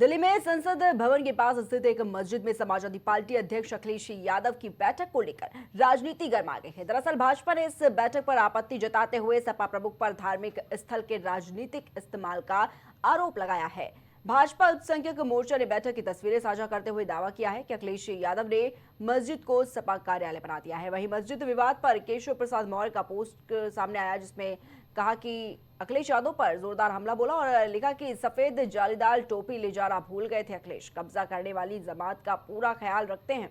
दिल्ली में संसद भवन के पास स्थित एक मस्जिद में समाजवादी पार्टी अध्यक्ष अखिलेश यादव की बैठक को लेकर राजनीति गर्मा गई है। दरअसल भाजपा ने इस बैठक पर आपत्ति जताते हुए सपा प्रमुख पर धार्मिक स्थल के राजनीतिक इस्तेमाल का आरोप लगाया है। भाजपा अल्पसंख्यक मोर्चा ने बैठक की तस्वीरें साझा करते हुए दावा किया है कि अखिलेश यादव ने मस्जिद को सपा कार्यालय बना दिया है। वहीं मस्जिद विवाद पर केशव प्रसाद मौर्य का पोस्ट सामने आया, जिसमें कहा कि अखिलेश यादव पर जोरदार हमला बोला और लिखा कि सफेद जालीदार टोपी ले जाना भूल गए थे अखिलेश, कब्जा करने वाली जमात का पूरा ख्याल रखते हैं।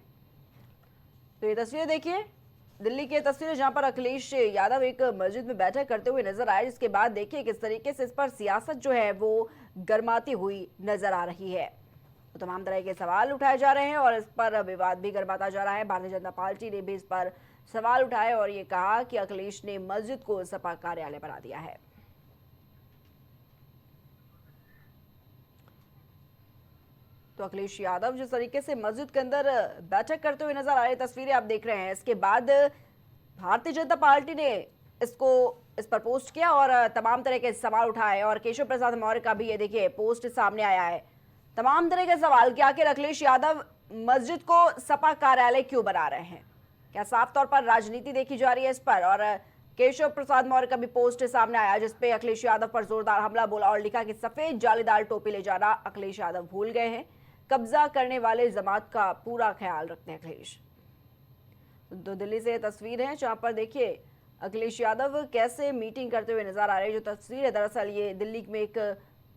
तो ये तस्वीरें देखिए, दिल्ली की तस्वीरें जहां पर अखिलेश यादव एक मस्जिद में बैठक करते हुए नजर आए, जिसके बाद देखिए किस तरीके से इस पर सियासत जो है वो गर्माती हुई नजर आ रही है। तो तमाम तरह के सवाल उठाए जा रहे हैं और इस पर विवाद भी गर्माता जा रहा है। भारतीय जनता पार्टी ने भी इस पर सवाल उठाए और ये कहा कि अखिलेश ने मस्जिद को सपा कार्यालय बना दिया है। तो अखिलेश यादव जिस तरीके से मस्जिद के अंदर बैठक करते हुए नजर आ रही तस्वीरें आप देख रहे हैं, इसके बाद भारतीय जनता पार्टी ने इस पर पोस्ट किया और तमाम तरह के सवाल उठाए और केशव प्रसाद मौर्य का भी ये देखिए पोस्ट सामने आया है। तमाम तरह के सवाल कि आखिर अखिलेश यादव मस्जिद को सपा कार्यालय क्यों बना रहे हैं, क्या साफ तौर पर राजनीति देखी जा रही है इस पर। और केशव प्रसाद मौर्य का भी पोस्ट सामने आया, जिसपे अखिलेश यादव पर जोरदार हमला बोला और लिखा कि सफेद जालीदार टोपी ले जाना अखिलेश यादव भूल गए हैं, कब्जा करने वाले जमात का पूरा ख्याल रखते हैं अखिलेश। तो दिल्ली से तस्वीर है जहां पर देखिए अखिलेश यादव कैसे मीटिंग करते हुए नजर आ रहे हैं। जो तस्वीर है दरअसल ये दिल्ली में एक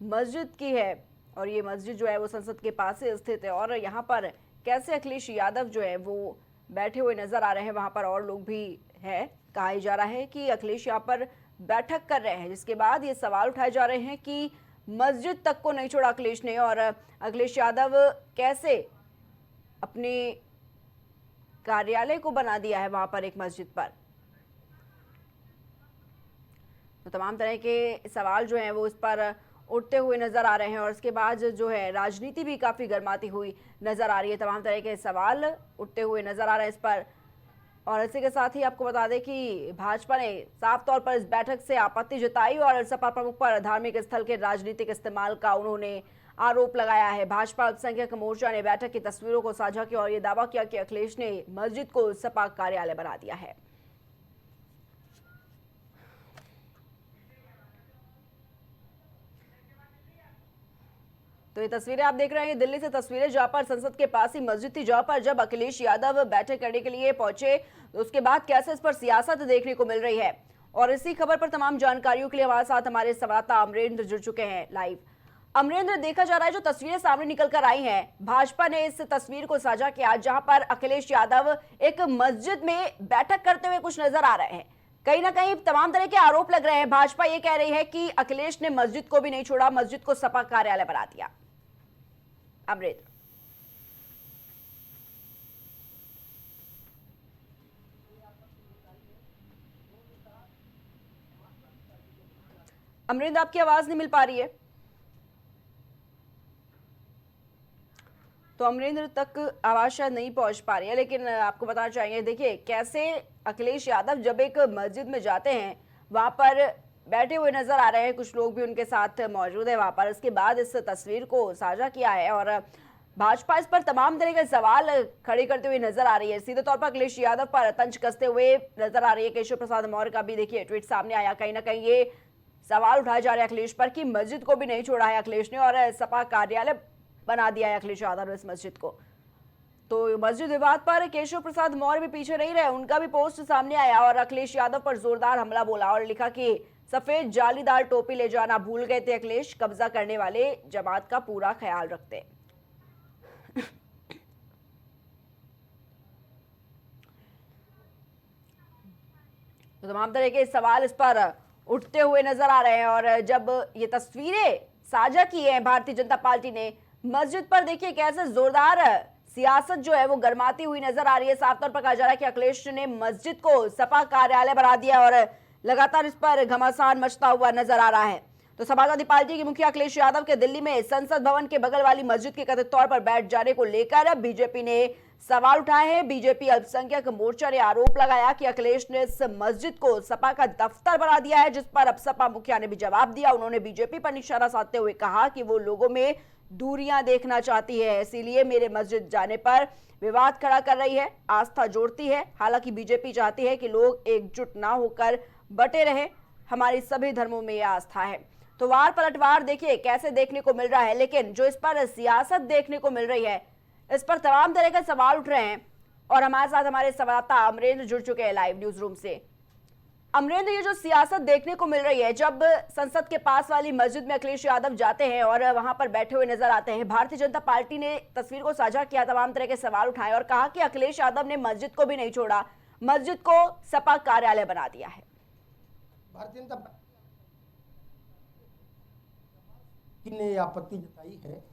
मस्जिद की है और ये मस्जिद जो है वो संसद के पास ही स्थित है और यहाँ पर कैसे अखिलेश यादव जो है वो बैठे हुए नजर आ रहे हैं। वहां पर और लोग भी हैं, कहा जा रहा है कि अखिलेश यहाँ पर बैठक कर रहे हैं, जिसके बाद ये सवाल उठाए जा रहे हैं कि मस्जिद तक को नहीं छोड़ा अखिलेश ने और अखिलेश यादव कैसे अपने कार्यालय को बना दिया है वहां पर एक मस्जिद पर। तो तमाम तरह के सवाल जो हैं वो इस पर उठते हुए नजर आ रहे हैं और इसके बाद जो है राजनीति भी काफी गर्माती हुई नजर आ रही है। तमाम तरह के सवाल उठते हुए नजर आ रहे हैं इस पर। और इसी के साथ ही आपको बता दें कि भाजपा ने साफ तौर पर इस बैठक से आपत्ति जताई और सपा प्रमुख पर धार्मिक स्थल के राजनीतिक इस्तेमाल का उन्होंने आरोप लगाया है। भाजपा अल्पसंख्यक मोर्चा ने बैठक की तस्वीरों को साझा किया और ये दावा किया कि अखिलेश ने मस्जिद को सपा कार्यालय बना दिया है। तो ये तस्वीरें आप देख रहे हैं दिल्ली से तस्वीरें जहां पर संसद के पास ही मस्जिद थी, जहां पर जब अखिलेश यादव बैठक करने के लिए पहुंचे तो उसके बाद कैसे इस पर सियासत देखने को मिल रही है। और इसी खबर पर तमाम जानकारियों के लिए हमारे साथ हमारे संवाददाता अमरेंद्र जुड़ चुके हैं लाइव। अमरेंद्र, देखा जा रहा है जो तस्वीरें सामने निकल कर आई हैं, भाजपा ने इस तस्वीर को साझा किया जहां पर अखिलेश यादव एक मस्जिद में बैठक करते हुए कुछ नजर आ रहे हैं। कहीं ना कहीं तमाम तरह के आरोप लग रहे हैं। भाजपा ये कह रही है कि अखिलेश ने मस्जिद को भी नहीं छोड़ा, मस्जिद को सपा कार्यालय बना दिया। अमरेंद्र, अमरेंद्र आपकी आवाज नहीं मिल पा रही है, तो अमरेंद्र तक आवाज शायद नहीं पहुंच पा रही है, लेकिन आपको बताना चाहिए देखिए कैसे अखिलेश यादव जब एक मस्जिद में जाते हैं वहां पर बैठे हुए नजर आ रहे हैं, कुछ लोग भी उनके साथ मौजूद है वहां पर। इसके बाद इस तस्वीर को साझा किया है और भाजपा इस पर तमाम तरह के सवाल खड़े करते हुए नजर आ रही है। सीधे तौर पर अखिलेश यादव पर तंज कसते हुए नजर आ रही है। केशव प्रसाद मौर्य का भी देखिए ट्वीट सामने आया, कहीं ना कहीं ये सवाल उठाए जा रहे हैं अखिलेश पर कि मस्जिद को भी नहीं छोड़ा है अखिलेश ने और सपा कार्यालय बना दिया है अखिलेश यादव ने इस मस्जिद को। तो मस्जिद विवाद पर केशव प्रसाद मौर्य भी पीछे नहीं रहे, उनका भी पोस्ट सामने आया और अखिलेश यादव पर जोरदार हमला बोला और लिखा कि सफेद जालीदार टोपी ले जाना भूल गए थे अखिलेश, कब्जा करने वाले जमात का पूरा ख्याल रखते। तो तमाम तरह के सवाल इस पर उठते हुए नजर आ रहे हैं और जब ये तस्वीरें साझा की है भारतीय जनता पार्टी ने मस्जिद पर, देखिए कैसे जोरदार सियासत जो है वो गर्माती हुई नजर आ रही है। साफ तौर पर कहा जा रहा है कि अखिलेश ने मस्जिद को सपा कार्यालय बना दिया और लगातार इस पर घमासान मचता हुआ नजर आ रहा है। तो समाजवादी पार्टी के मुखिया अखिलेश यादव के दिल्ली में संसद भवन के बगल वाली मस्जिद के कथित तौर पर बैठ जाने को लेकर बीजेपी ने सवाल उठाए हैं। बीजेपी अल्पसंख्यक मोर्चा ने आरोप लगाया कि अखिलेश ने इस मस्जिद को सपा का दफ्तर बना दिया है, जिस पर अब सपा मुखिया ने भी जवाब दिया। उन्होंने बीजेपी पर निशाना साधते हुए कहा कि वो लोगों में दूरियां देखना चाहती है, इसीलिए मेरे मस्जिद जाने पर विवाद खड़ा कर रही है, आस्था जोड़ती है। हालांकि बीजेपी चाहती है कि लोग एकजुट ना होकर बटे रहे। हमारी सभी धर्मों में यह आस्था है। तो वार पलटवार देखिए कैसे देखने को मिल रहा है, लेकिन जो इस पर सियासत देखने को मिल रही है, इस पर तमाम तरह के सवाल उठ रहे हैं। और हमारे साथ हमारे संवाददाता अमरेंद्र जुड़ चुके हैं लाइव न्यूज रूम से। अमरेंद्र, ये जो सियासत देखने को मिल रही है, जब संसद के पास वाली मस्जिद में अखिलेश यादव जाते हैं और वहां पर बैठे हुए नजर आते हैं, भारतीय जनता पार्टी ने तस्वीर को साझा किया, तमाम तरह के सवाल उठाए और कहा कि अखिलेश यादव ने मस्जिद को भी नहीं छोड़ा, मस्जिद को सपा कार्यालय बना दिया है। भारतीय जनता पार्टी ने आपत्ति जताई है।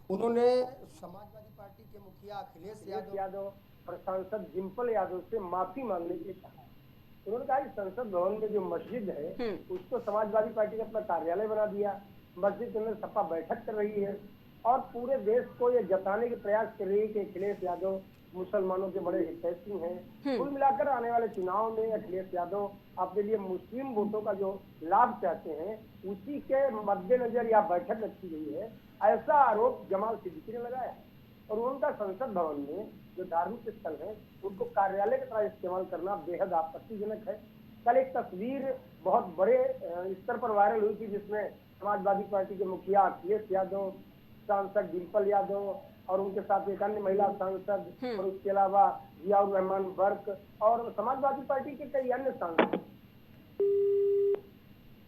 उन्होंने समाजवादी पार्टी के मुखिया अखिलेश यादव और सांसद डिम्पल यादव से माफी मांगने के कहा। उन्होंने कहा कि संसद भवन में जो मस्जिद है उसको समाजवादी पार्टी ने अपना कार्यालय बना दिया, मस्जिद के अंदर सपा बैठक कर रही है और पूरे देश को ये जताने के प्रयास कर रही है कि अखिलेश यादव मुसलमानों के बड़े हितैषी हैं। कुल मिलाकर आने वाले चुनाव में अखिलेश यादव अपने लिए मुस्लिम वोटों का जो लाभ चाहते हैं, उसी के मद्देनजर यह बैठक रखी गई है, ऐसा आरोप जमाल सिद्दीकी ने लगाया। और उनका संसद भवन में जो धार्मिक स्थल है उनको कार्यालय की तरह इस्तेमाल करना बेहद आपत्तिजनक है। कल एक तस्वीर बहुत बड़े स्तर पर वायरल हुई थी, जिसमें समाजवादी पार्टी के मुखिया अखिलेश यादव, सांसद डिम्पल यादव और उनके साथ एक अन्य महिला सांसद और उसके अलावा जियाउर रहमान बर्क और समाजवादी पार्टी के कई अन्य सांसद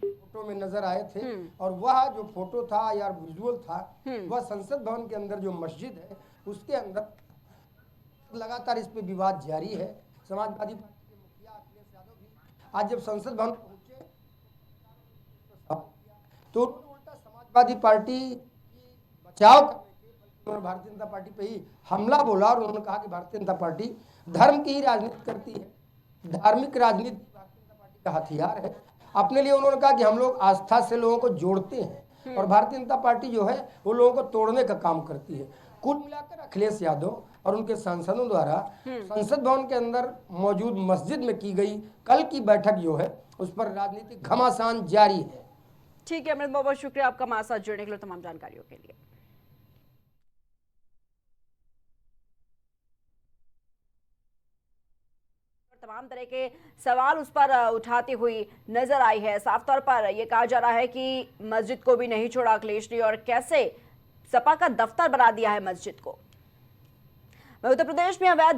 फोटो में नजर आए थे। और वह जो फोटो था या विजुअल था, वह संसद भवन के अंदर जो मस्जिद है उसके अंदर लगातार इस पे विवाद जारी है। समाजवादी पार्टी के मुखिया अखिलेश यादव भी आज जब संसद भवन पहुंचे तो उल्टा समाजवादी पार्टी की बचाव करने के उन्होंने भारतीय जनता पार्टी पे ही हमला बोला और उन्होंने कहा कि भारतीय जनता पार्टी धर्म की ही राजनीति करती है, धार्मिक राजनीति भारतीय जनता पार्टी का हथियार है। अपने लिए उन्होंने कहा कि हम लोग आस्था से लोगों को जोड़ते हैं और भारतीय जनता पार्टी जो है वो लोगों को तोड़ने का काम करती है। कुल मिलाकर अखिलेश यादव और उनके सांसदों द्वारा संसद भवन के अंदर मौजूद मस्जिद में की गई कल की बैठक जो है उस पर राजनीतिक घमासान जारी है। ठीक है अमृत, बहुत बहुत शुक्रिया आपका हमारे साथ जुड़ने के लिए, तमाम जानकारियों के लिए। तमाम तरह के सवाल उस पर उठाती हुई नजर आई है। साफ तौर पर यह कहा जा रहा है कि मस्जिद को भी नहीं छोड़ा अखिलेश ने और कैसे सपा का दफ्तर बना दिया है मस्जिद को। उत्तर प्रदेश में अवैध